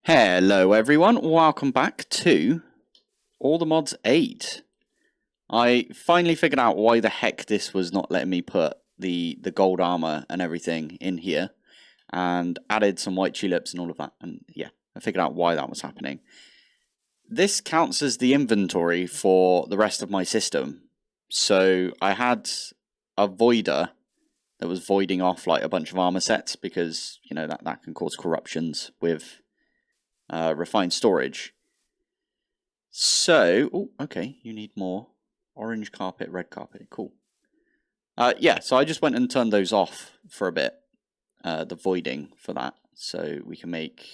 Hello everyone, welcome back to All the Mods 8. I finally figured out why the heck this was not letting me put the gold armor and everything in here, and added some white tulips and all of that, and yeah, I figured out why that was happening. This counts as the inventory for the rest of my system, so I had a voider that was voiding off like a bunch of armor sets because, you know, that can cause corruptions with refined storage. So, oh, okay, you need more. Orange carpet, red carpet, cool. Yeah, so I just went and turned those off for a bit, the voiding for that, so we can make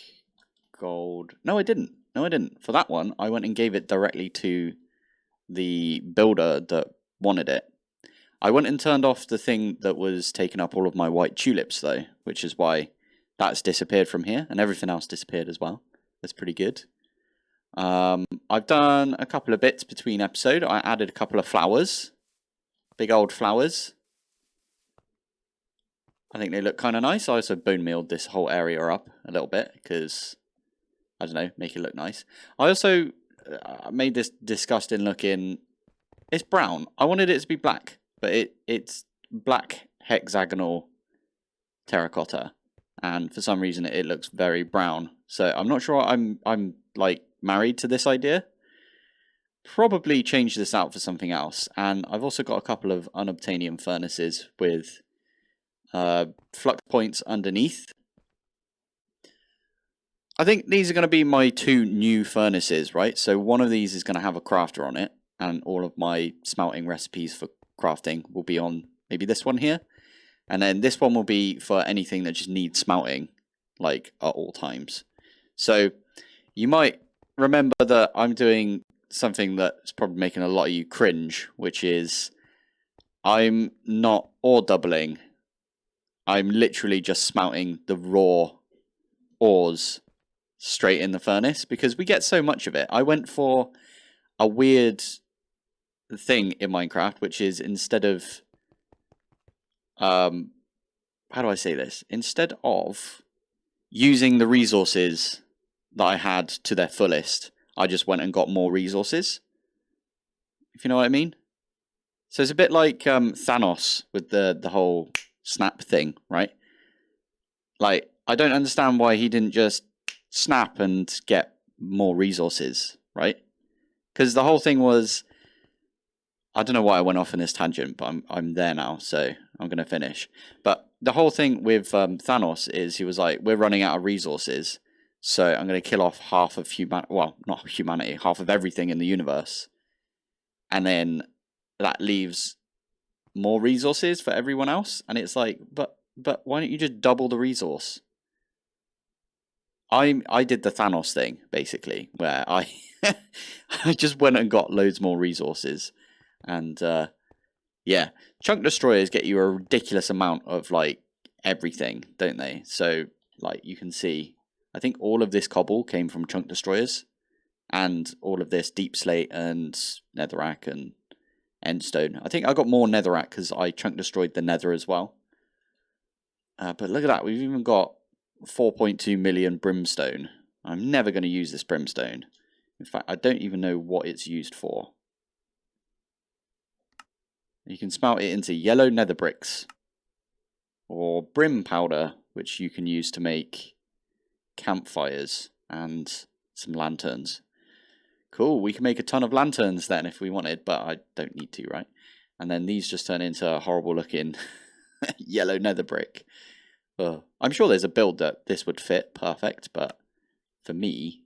gold. No, I didn't. For that one, I went and gave it directly to the builder that wanted it. I went and turned off the thing that was taking up all of my white tulips, though, which is why that's disappeared from here, and everything else disappeared as well. That's pretty good. I've done a couple of bits between episode. I added a couple of flowers. Big old flowers. I think they look kind of nice. I also bone mealed this whole area up a little bit because, I don't know, make it look nice. I also made this disgusting looking... It's brown. I wanted it to be black, but it's black hexagonal terracotta. And for some reason it looks very brown. So I'm not sure I'm like married to this idea. Probably change this out for something else. And I've also got a couple of unobtainium furnaces with flux points underneath. I think these are going to be my two new furnaces, right? So one of these is going to have a crafter on it, and all of my smelting recipes for crafting will be on maybe this one here. And then this one will be for anything that just needs smelting, like, at all times. So, you might remember that I'm doing something that's probably making a lot of you cringe, which is, I'm not ore doubling. I'm literally just smelting the raw ores straight in the furnace, because we get so much of it. I went for a weird thing in Minecraft, which is instead of... how do I say this? Instead of using the resources that I had to their fullest, I just went and got more resources. If you know what I mean? So it's a bit like Thanos with the whole snap thing, right? Like, I don't understand why he didn't just snap and get more resources, right? Because the whole thing was... I don't know why I went off in this tangent, but I'm there now, so I'm going to finish. But the whole thing with Thanos is he was like, we're running out of resources, so I'm going to kill off half of humanity, well, not humanity, half of everything in the universe. And then that leaves more resources for everyone else. And it's like, but why don't you just double the resource? I did the Thanos thing, basically, where I just went and got loads more resources. And yeah, chunk destroyers get you a ridiculous amount of like everything, don't they? So like you can see, I think all of this cobble came from chunk destroyers, and all of this deep slate and netherrack and endstone. I think I got more netherrack because I chunk destroyed the nether as well. But look at that, we've even got 4.2 million brimstone. I'm never going to use this brimstone. In fact, I don't even know what it's used for. You can smelt it into yellow nether bricks, or brim powder, which you can use to make campfires and some lanterns. Cool, we can make a ton of lanterns then if we wanted, but I don't need to, right? And then these just turn into a horrible looking yellow nether brick. I'm sure there's a build that this would fit perfect, but for me,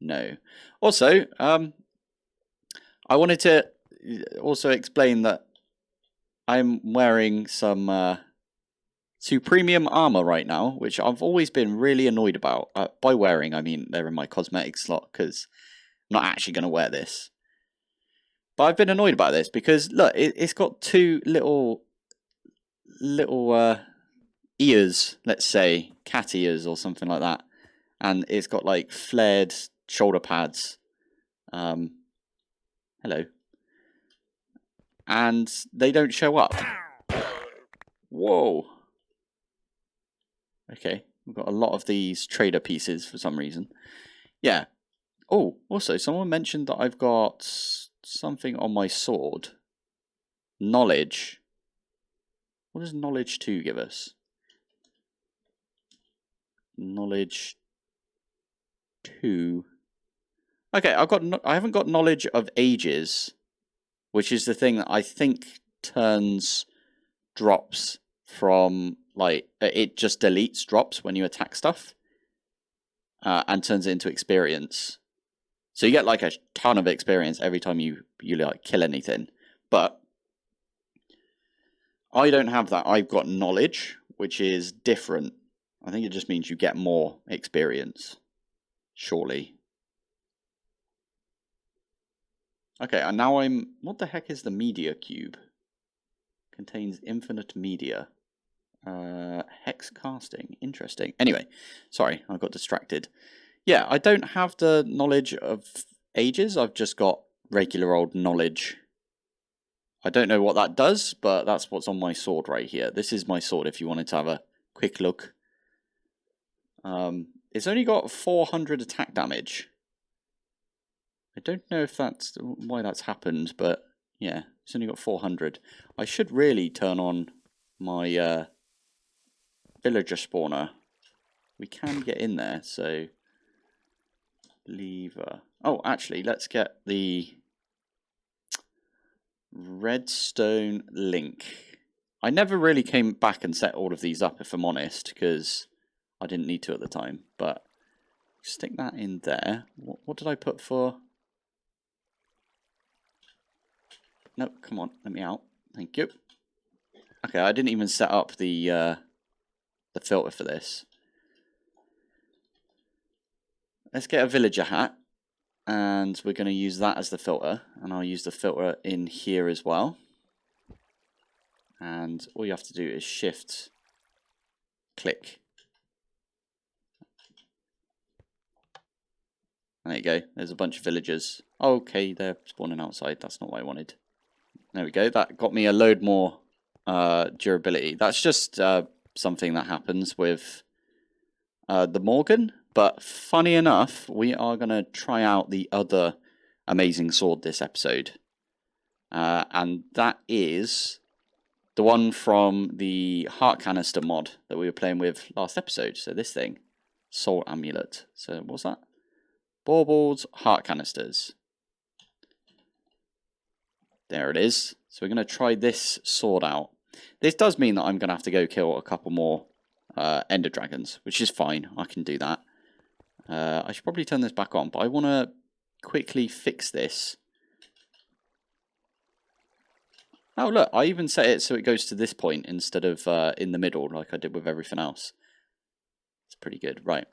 no. Also, I wanted to also explain that I'm wearing some Supremium armor right now, which I've always been really annoyed about. By wearing, I mean they're in my cosmetic slot, because I'm not actually going to wear this. But I've been annoyed about this because, look, it's got two little ears, let's say, cat ears or something like that. And it's got, like, flared shoulder pads. Hello. And they don't show up. Whoa. Okay, We've got a lot of these trader pieces for some reason. Yeah. Oh, also, someone mentioned that I've got something on my sword. Knowledge. What does knowledge 2 give us? Knowledge 2. Okay, I haven't got knowledge of ages, which is the thing that I think turns drops from, like, it just deletes drops when you attack stuff, and turns it into experience. So you get like a ton of experience every time you like kill anything. But I don't have that. I've got knowledge, which is different. I think it just means you get more experience, surely. Okay, and now what the heck is the media cube? Contains infinite media. Hex casting, interesting. Anyway, sorry, I got distracted. Yeah, I don't have the knowledge of ages. I've just got regular old knowledge. I don't know what that does, but that's what's on my sword right here. This is my sword if you wanted to have a quick look. It's only got 400 attack damage. I don't know if that's why that's happened, but yeah, it's only got 400. I should really turn on my villager spawner. We can get in there, so lever. Oh, actually, let's get the redstone link. I never really came back and set all of these up, if I'm honest, because I didn't need to at the time. But stick that in there. What did I put for? No, come on, let me out. Thank you. Okay, I didn't even set up the filter for this. Let's get a villager hat, and we're going to use that as the filter, and I'll use the filter in here as well. And all you have to do is shift click. There you go, there's a bunch of villagers. Okay, they're spawning outside, that's not what I wanted. There we go, that got me a load more durability. That's just something that happens with the Morgan. But funny enough, we are going to try out the other amazing sword this episode. And that is the one from the heart canister mod that we were playing with last episode. So this thing, soul amulet. So what's that? Baubles, heart canisters. There it is. So we're going to try this sword out. This does mean that I'm going to have to go kill a couple more ender dragons, which is fine. I can do that. I should probably turn this back on, but I want to quickly fix this. Oh, look, I even set it so it goes to this point instead of in the middle like I did with everything else. It's pretty good. Right.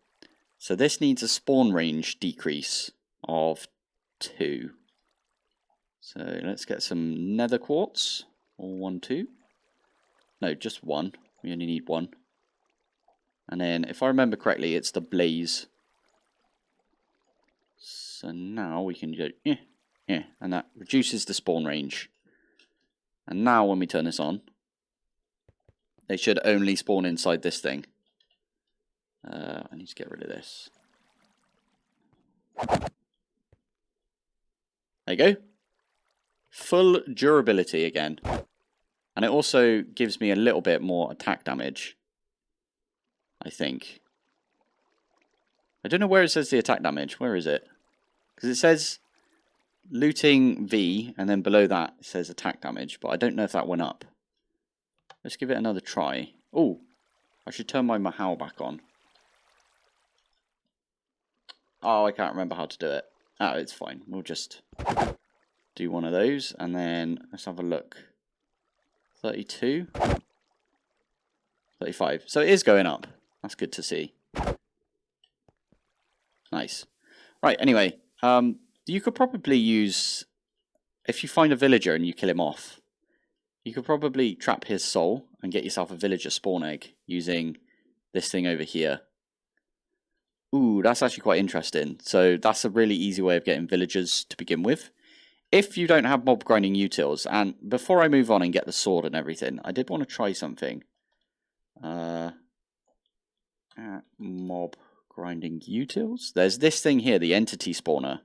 So this needs a spawn range decrease of 2. So let's get some nether quartz. Or 1, 2. No, just 1. We only need 1. And then, if I remember correctly, it's the blaze. So now we can go, and that reduces the spawn range. And now when we turn this on, they should only spawn inside this thing. I need to get rid of this. There you go. Full durability again. And it also gives me a little bit more attack damage, I think. I don't know where it says the attack damage. Where is it? Because it says looting V, and then below that it says attack damage, but I don't know if that went up. Let's give it another try. Oh, I should turn my Mahal back on. Oh, I can't remember how to do it. Oh, it's fine. We'll just do one of those, and then let's have a look. 32. 35. So it is going up. That's good to see. Nice. Right, anyway, you could probably use, if you find a villager and you kill him off, you could probably trap his soul and get yourself a villager spawn egg using this thing over here. Ooh, that's actually quite interesting. So that's a really easy way of getting villagers to begin with. If you don't have mob grinding utils, and before I move on and get the sword and everything, I did want to try something. at mob grinding utils. There's this thing here, the entity spawner.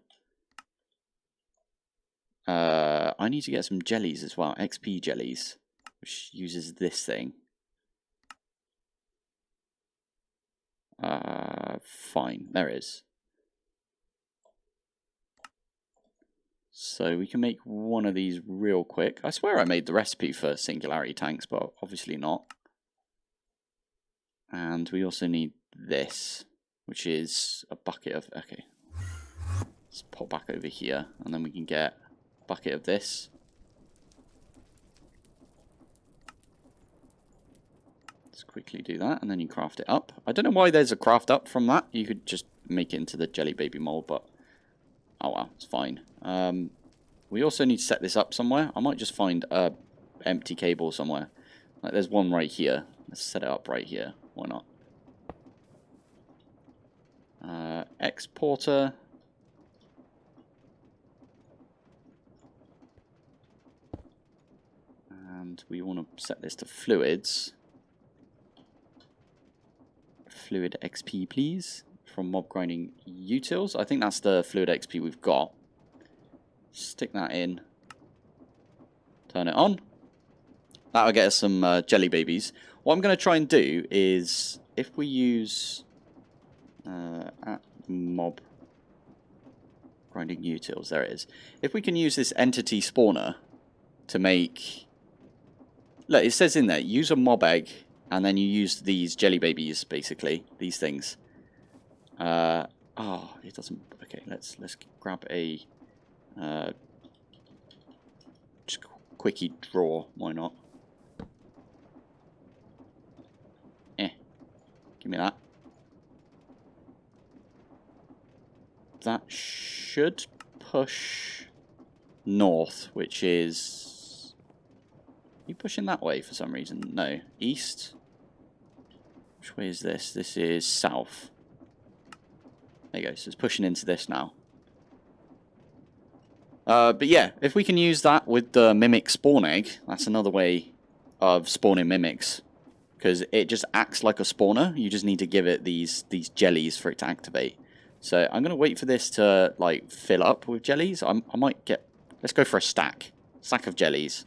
I need to get some jellies as well, XP jellies, which uses this thing. Fine, there it is. So we can make one of these real quick. I swear I made the recipe for singularity tanks, but obviously not. And we also need this, which is a bucket of... Okay, let's pop back over here, and then we can get a bucket of this. Let's quickly do that, and then you craft it up. I don't know why there's a craft up from that. You could just make it into the jelly baby mold, but... Oh well, it's fine. We also need to set this up somewhere. I might just find a empty cable somewhere. Like there's one right here. Let's set it up right here. Why not? Exporter. And we want to set this to fluids. Fluid XP, please. From mob grinding utils. I think that's the fluid XP we've got. Stick that in. Turn it on. That'll get us some jelly babies. What I'm going to try and do is, if we use at mob grinding utils, there it is. If we can use this entity spawner to make... Look, it says in there, use a mob egg, and then you use these jelly babies, basically. These things. Oh, it doesn't... Okay, let's grab a... just quickie draw. Why not? Give me that. That should push north, which is... Are you pushing that way for some reason? No. East? Which way is this? This is south. There you go. So it's pushing into this now. But yeah, if we can use that with the mimic spawn egg, that's another way of spawning mimics. Because it just acts like a spawner. You just need to give it these jellies for it to activate. So I'm going to wait for this to like fill up with jellies. I might get... Let's go for a stack. Stack of jellies.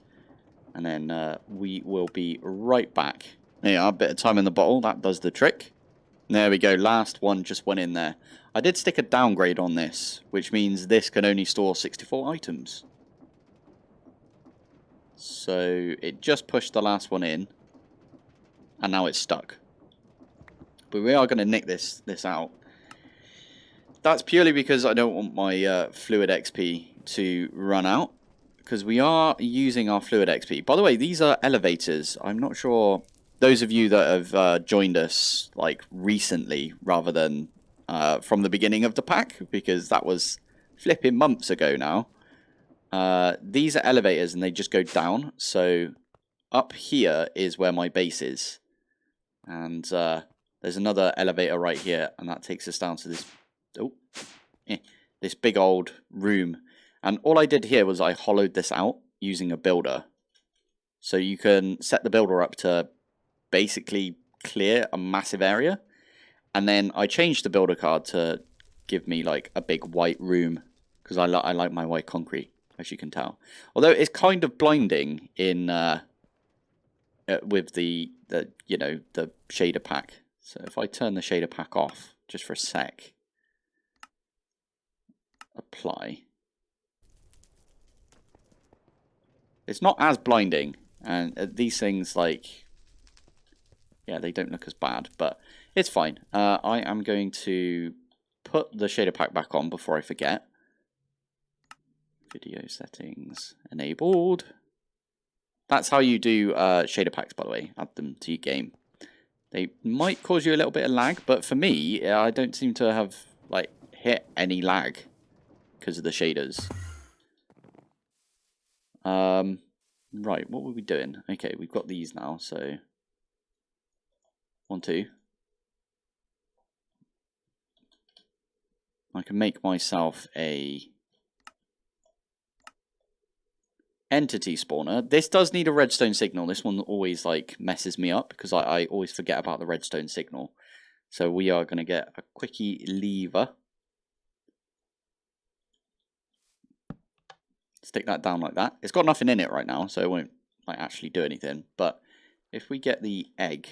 And then we will be right back. There you are, a bit of time in the bottle. That does the trick. There we go. Last one just went in there. I did stick a downgrade on this, which means this can only store 64 items. So it just pushed the last one in. And now it's stuck. But we are going to nick this out. That's purely because I don't want my fluid XP to run out. Because we are using our fluid XP. By the way, these are elevators. I'm not sure... Those of you that have joined us like recently rather than from the beginning of the pack. Because that was flipping months ago now. These are elevators and they just go down. So up here is where my base is. And there's another elevator right here, and that takes us down to this, this big old room. And all I did here was I hollowed this out using a builder. So you can set the builder up to basically clear a massive area. And then I changed the builder card to give me like a big white room, because I like my white concrete, as you can tell. Although it's kind of blinding in... with the shader pack. So if I turn the shader pack off just for a sec, apply. It's not as blinding, and these things like, yeah, they don't look as bad, but it's fine. I am going to put the shader pack back on before I forget. Video settings enabled. That's how you do shader packs, by the way. Add them to your game. They might cause you a little bit of lag, but for me, I don't seem to have like hit any lag because of the shaders. Right, what were we doing? Okay, we've got these now, so 1, 2. I can make myself a entity spawner. This does need a redstone signal. This one always like messes me up because I always forget about the redstone signal. So we are going to get a quickie lever. Stick that down like that. It's got nothing in it right now, so it won't like actually do anything. But if we get the egg,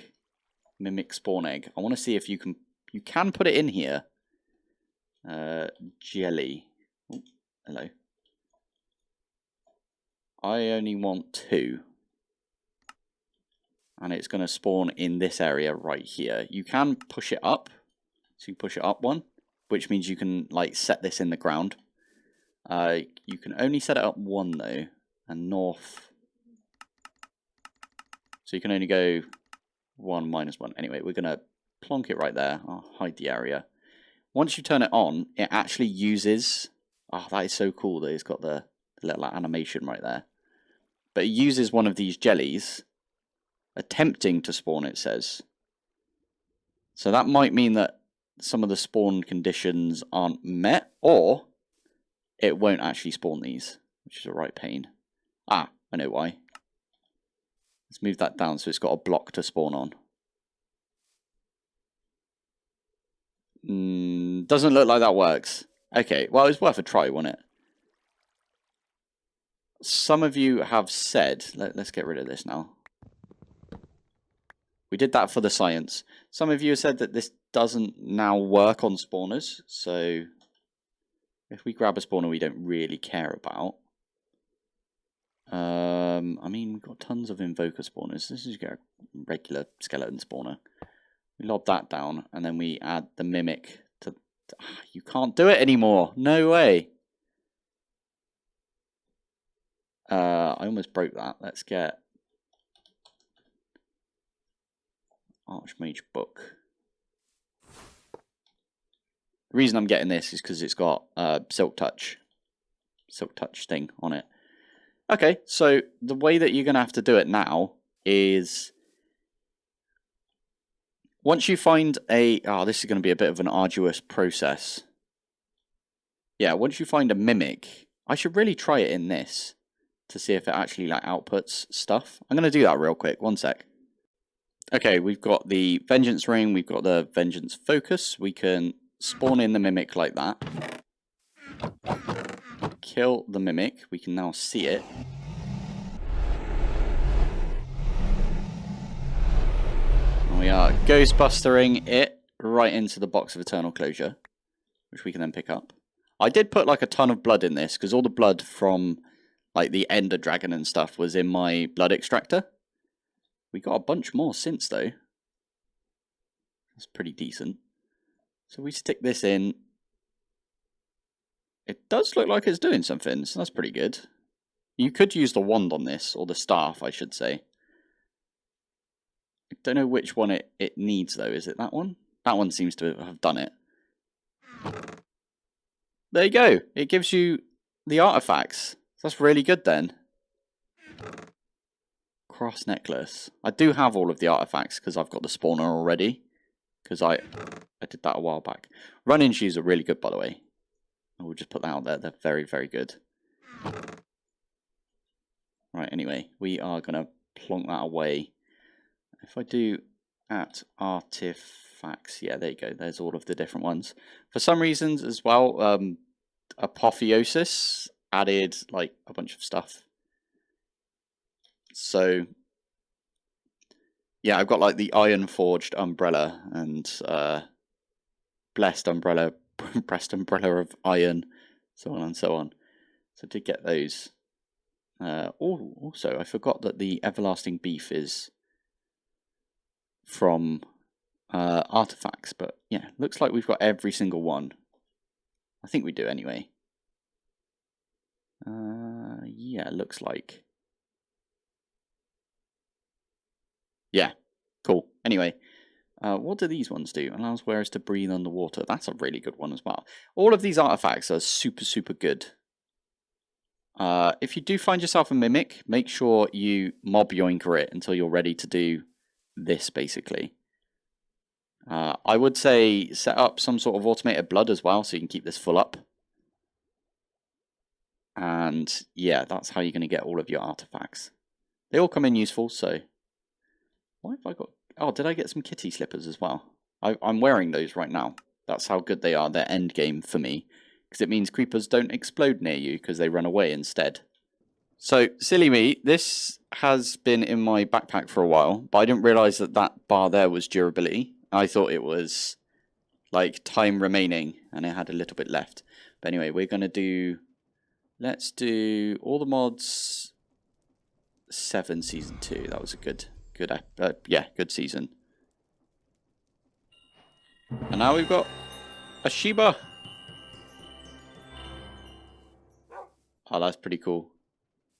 mimic spawn egg, I want to see if you can put it in here. Jelly. Oh, hello. I only want 2. And it's going to spawn in this area right here. You can push it up. So you push it up 1, which means you can like set this in the ground. You can only set it up 1 though, and north. So you can only go 1 minus 1. Anyway, we're going to plonk it right there. I'll hide the area. Once you turn it on, it actually uses... Oh, that is so cool that it's got the little animation right there. But it uses one of these jellies, attempting to spawn, it says. So that might mean that some of the spawn conditions aren't met, or it won't actually spawn these, which is a right pain. Ah, I know why. Let's move that down so it's got a block to spawn on. Doesn't look like that works. Okay, well, it's worth a try, wasn't it? Some of you have said... Let's get rid of this now. We did that for the science. Some of you have said that this doesn't now work on spawners, so if we grab a spawner we don't really care about. I mean, we've got tons of invoker spawners. This is a regular skeleton spawner. We lob that down, and then we add the mimic to... You can't do it anymore! No way! I almost broke that. Let's get... Archmage book. The reason I'm getting this is because it's got silk touch thing on it. Okay, so the way that you're going to have to do it now is once you find a... Oh, this is going to be a bit of an arduous process. Yeah, once you find a mimic, I should really try it in this to see if it actually like outputs stuff. I'm going to do that real quick. 1 sec. Okay, we've got the Vengeance Ring, we've got the Vengeance Focus. We can spawn in the Mimic like that. Kill the Mimic. We can now see it. And we are Ghostbustering it right into the box of Eternal Closure, which we can then pick up. I did put like a ton of blood in this, because all the blood from like the Ender Dragon and stuff was in my blood extractor. We got a bunch more since, though. That's pretty decent. So we stick this in. It does look like it's doing something, so that's pretty good. You could use the wand on this, or the staff, I should say. I don't know which one it needs, though. Is it that one? That one seems to have done it. There you go. It gives you the artifacts. That's really good, then. Cross necklace. I do have all of the artifacts because I've got the spawner already. Because I did that a while back. Running shoes are really good, by the way. We'll just put that out there. They're very, very good. Right, anyway. We are going to plonk that away. If I do at artifacts. Yeah, there you go. There's all of the different ones. For some reasons as well, Apotheosis added like a bunch of stuff. So, yeah, I've got like the Iron Forged Umbrella and Blessed Umbrella, Pressed Umbrella of Iron, so on and so on. So I did get those. Also, I forgot that the Everlasting Beef is from artifacts, but yeah, looks like we've got every single one. I think we do anyway. Yeah, looks like. Yeah, cool. Anyway, what do these ones do? Allows wearers to breathe underwater. That's a really good one as well. All of these artifacts are super, super good. If you do find yourself a mimic, make sure you mob yoinker it until you're ready to do this, basically. I would say set up some sort of automated blood as well, so you can keep this full up. And yeah, that's how you're going to get all of your artifacts. They all come in useful, so... Why have I got... Oh, did I get some kitty slippers as well? I'm wearing those right now. That's how good they are. They're end game for me. Because it means creepers don't explode near you because they run away instead. So, silly me, this has been in my backpack for a while, but I didn't realise that that bar there was durability. I thought it was like time remaining and it had a little bit left. But anyway, we're going to do, let's do all the mods 7 season 2. That was a good season. And now we've got a Shiba. Oh, that's pretty cool.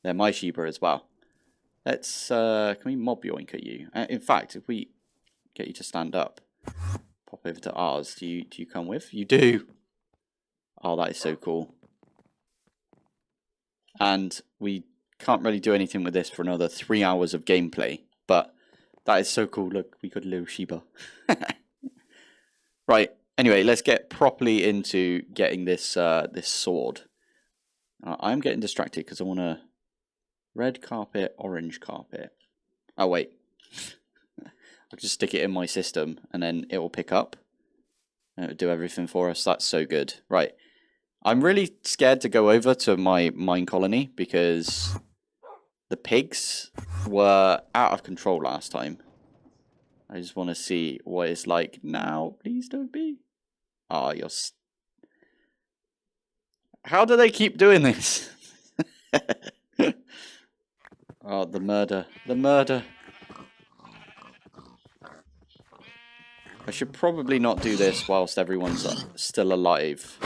They're my Shiba as well. Let's, can we mob yoink at you? In fact, if we get you to stand up, pop over to ours. Do you come with? You do. Oh, that is so cool. And we can't really do anything with this for another 3 hours of gameplay, but that is so cool. Look, we got a little Shiba. Right. Anyway, let's get properly into getting this this sword. I'm getting distracted because I want to red carpet, orange carpet. Oh wait, I'll just stick it in my system and then it will pick up. And it'll do everything for us. That's so good. Right. I'm really scared to go over to my mine colony because the pigs were out of control last time. I just want to see what it's like now. Please don't be. Oh, you're... How do they keep doing this? Oh, the murder. The murder. I should probably not do this whilst everyone's still alive.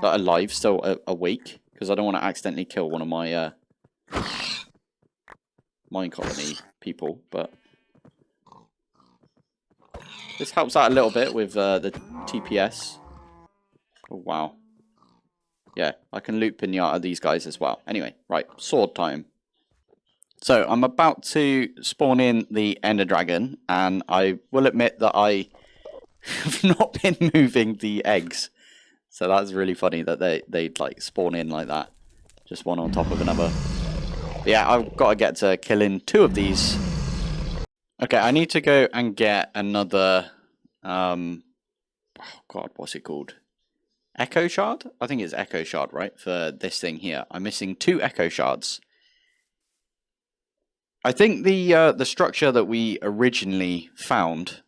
Not alive, still awake. Because I don't want to accidentally kill one of my mine colony people. But this helps out a little bit with the TPS. Oh, wow. Yeah, I can loot pinata these guys as well. Anyway, right, sword time. So, I'm about to spawn in the Ender Dragon, and I will admit that I have not been moving the eggs. So that's really funny that they'd like spawn in like that. Just one on top of another. But yeah, I've got to get to killing 2 of these. Okay, I need to go and get another, oh god, what's it called? Echo Shard? I think it's Echo Shard, right? For this thing here. I'm missing 2 Echo Shards. I think the structure that we originally found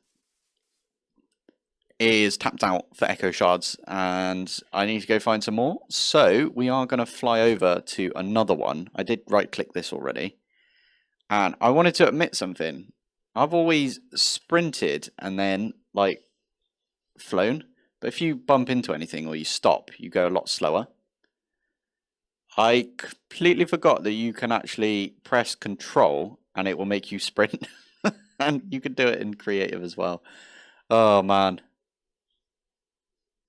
is tapped out for Echo Shards, and I need to go find some more. So we are going to fly over to another one. I did right-click this already. And I wanted to admit something. I've always sprinted and then, like, flown. But if you bump into anything or you stop, you go a lot slower. I completely forgot that you can actually press control and it will make you sprint. And you can do it in creative as well. Oh man.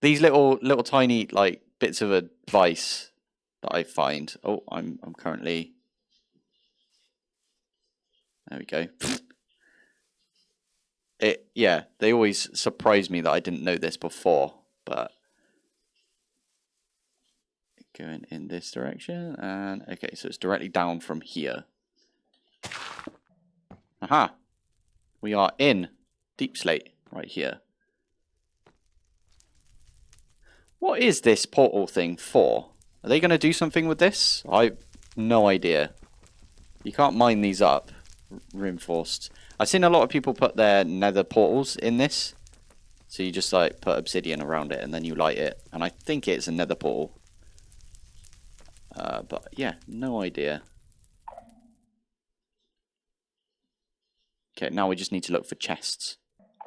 These little tiny like bits of advice that I find. Oh, I'm currently... There we go. Yeah, they always surprise me that I didn't know this before, but going in this direction, and okay, so it's directly down from here. Aha! We are in Deep Slate right here. What is this portal thing for? Are they going to do something with this? I've no idea. You can't mine these up. Reinforced. I've seen a lot of people put their nether portals in this. So you just like put obsidian around it and then you light it. And I think it's a nether portal. But yeah, no idea. Okay, now we just need to look for chests.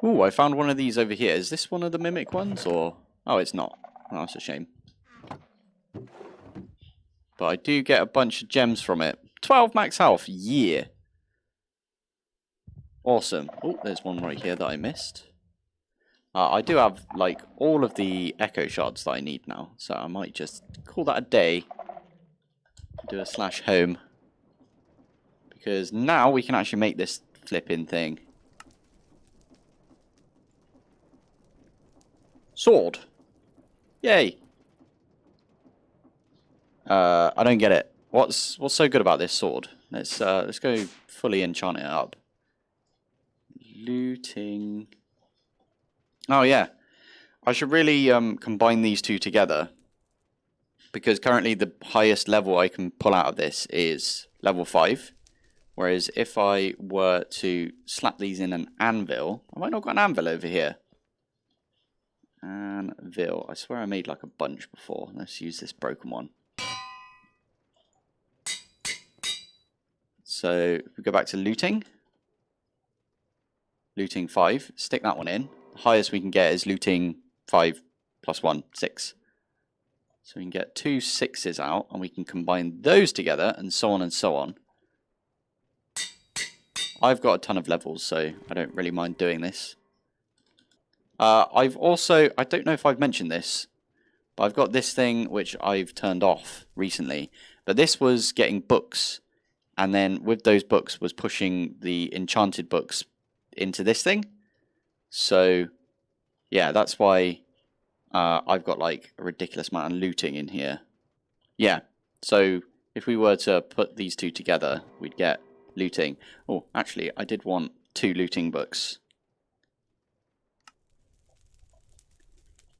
Ooh, I found one of these over here. Is this one of the mimic ones or... Oh, it's not. Oh, that's a shame. But I do get a bunch of gems from it. 12 max health. Yeah. Awesome. Oh, there's one right here that I missed. I do have, like, all of the echo shards that I need now. So I might just call that a day. Do a /home. Because now we can actually make this flipping thing. Sword. Yay. I don't get it. What's so good about this sword? Let's go fully enchant it up. Looting. Oh yeah, I should really combine these two together, because currently the highest level I can pull out of this is level 5. Whereas if I were to slap these in an anvil, have I not got an anvil over here? Anvil. I swear I made like a bunch before. Let's use this broken one. So if we go back to looting. Looting 5. Stick that one in. The highest we can get is looting 5 plus 1, 6. So we can get 2 6s out, and we can combine those together, and so on and so on. I've got a ton of levels, so I don't really mind doing this. I've also, I don't know if I've mentioned this, but I've got this thing which I've turned off recently. But this was getting books, and then with those books was pushing the enchanted books into this thing. So, yeah, that's why I've got like a ridiculous amount of looting in here. Yeah, so if we were to put these two together, we'd get looting. Oh, actually, I did want 2 looting books.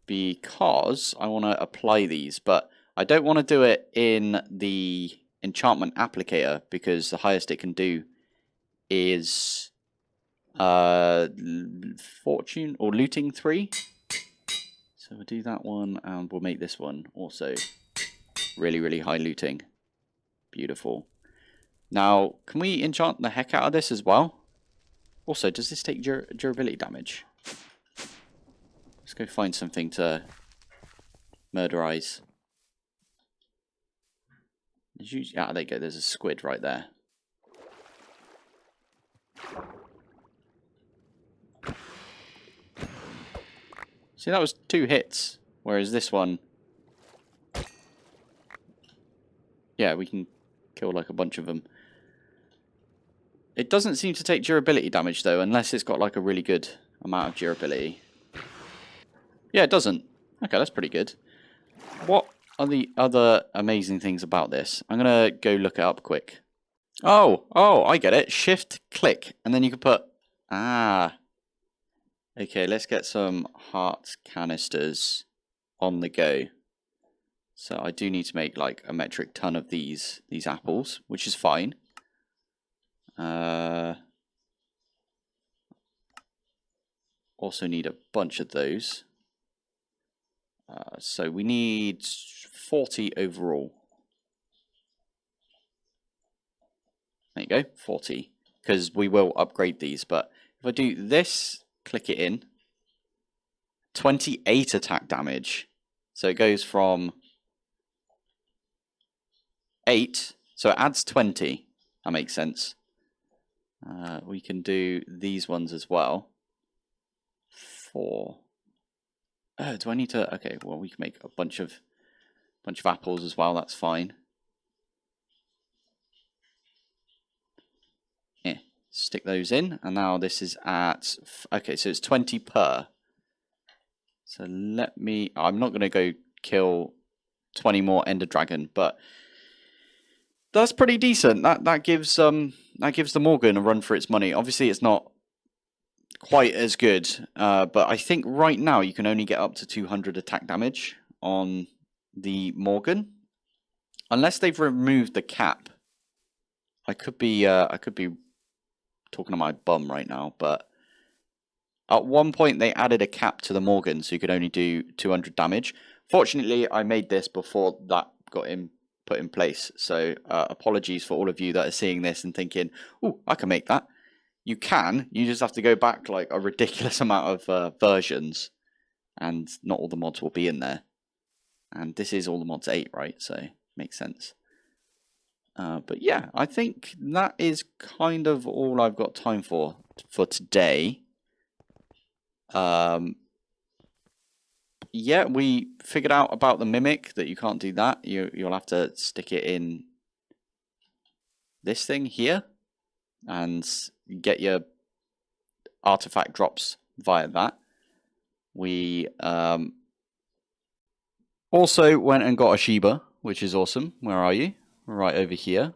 Because I want to apply these, but I don't want to do it in the enchantment applicator, because the highest it can do is fortune or looting 3. So we'll do that one, and we'll make this one also really, really high looting. Beautiful. Now, can we enchant the heck out of this as well? Also, does this take durability damage? Let's go find something to murderize. Ah, there you go. There's a squid right there. See, that was 2 hits, whereas this one, yeah, we can kill like a bunch of them. It doesn't seem to take durability damage though, unless it's got like a really good amount of durability. Yeah, it doesn't. Okay, that's pretty good. What are the other amazing things about this? I'm going to go look it up quick. Oh, I get it. Shift, click, and then you can put... Ah. Okay, let's get some heart canisters on the go. So I do need to make like a metric ton of these apples, which is fine. Also need a bunch of those. So we need 40 overall. There you go, 40. Because we will upgrade these. But if I do this, click it in. 28 attack damage. So it goes from 8. So it adds 20. That makes sense. We can do these ones as well. 4. Oh, do I need to? Okay, well we can make a bunch of apples as well. That's fine. Yeah, stick those in, and now this is at. Okay, so it's 20 per. So let me. I'm not going to go kill 20 more Ender Dragon, but that's pretty decent. That gives the Morgan a run for its money. Obviously, it's not quite as good, but I think right now you can only get up to 200 attack damage on the Morgan, unless they've removed the cap. I could be talking to my bum right now, but at one point they added a cap to the Morgan, so you could only do 200 damage. Fortunately, I made this before that got put in place, so apologies for all of you that are seeing this and thinking, "Oh, I can make that." You can. You just have to go back like a ridiculous amount of versions, and not all the mods will be in there. And this is all the mods 8, right? So makes sense. But yeah, I think that is kind of all I've got time for today. Yeah, we figured out about the mimic that you can't do that. You'll have to stick it in this thing here and get your artifact drops via that. We also went and got a Sheba, which is awesome. Where are you? Right over here.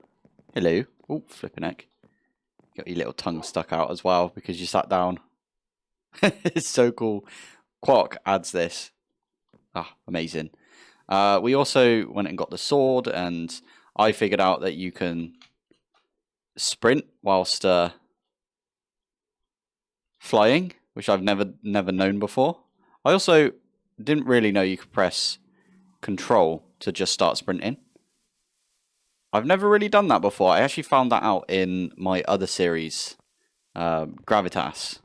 Hello. Oh, flipping heck. Got your little tongue stuck out as well because you sat down. It's so cool. clock adds this. Ah, amazing. We also went and got the sword, and I figured out that you can sprint whilst flying, which I've never known before. I also didn't really know you could press control to just start sprinting. I've never really done that before. I actually found that out in my other series, Gravitas,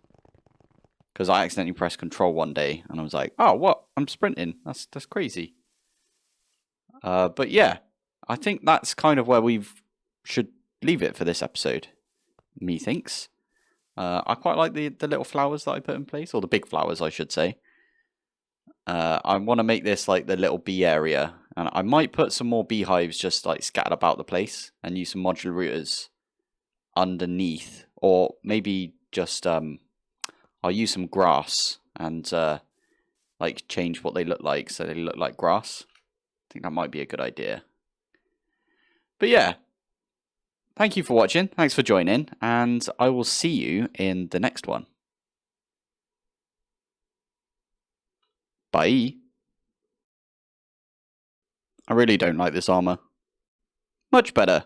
because I accidentally pressed control one day and I was like, "Oh, what? I'm sprinting. That's crazy." But yeah, I think that's kind of where we should leave it for this episode. Methinks. I quite like the little flowers that I put in place, or the big flowers, I should say. I want to make this like the little bee area, and I might put some more beehives just like scattered about the place, and use some modular routers underneath, or maybe just I'll use some grass and like change what they look like so they look like grass. I think that might be a good idea. But yeah, thank you for watching. Thanks for joining, and I will see you in the next one. Bye. I really don't like this armor. Much better.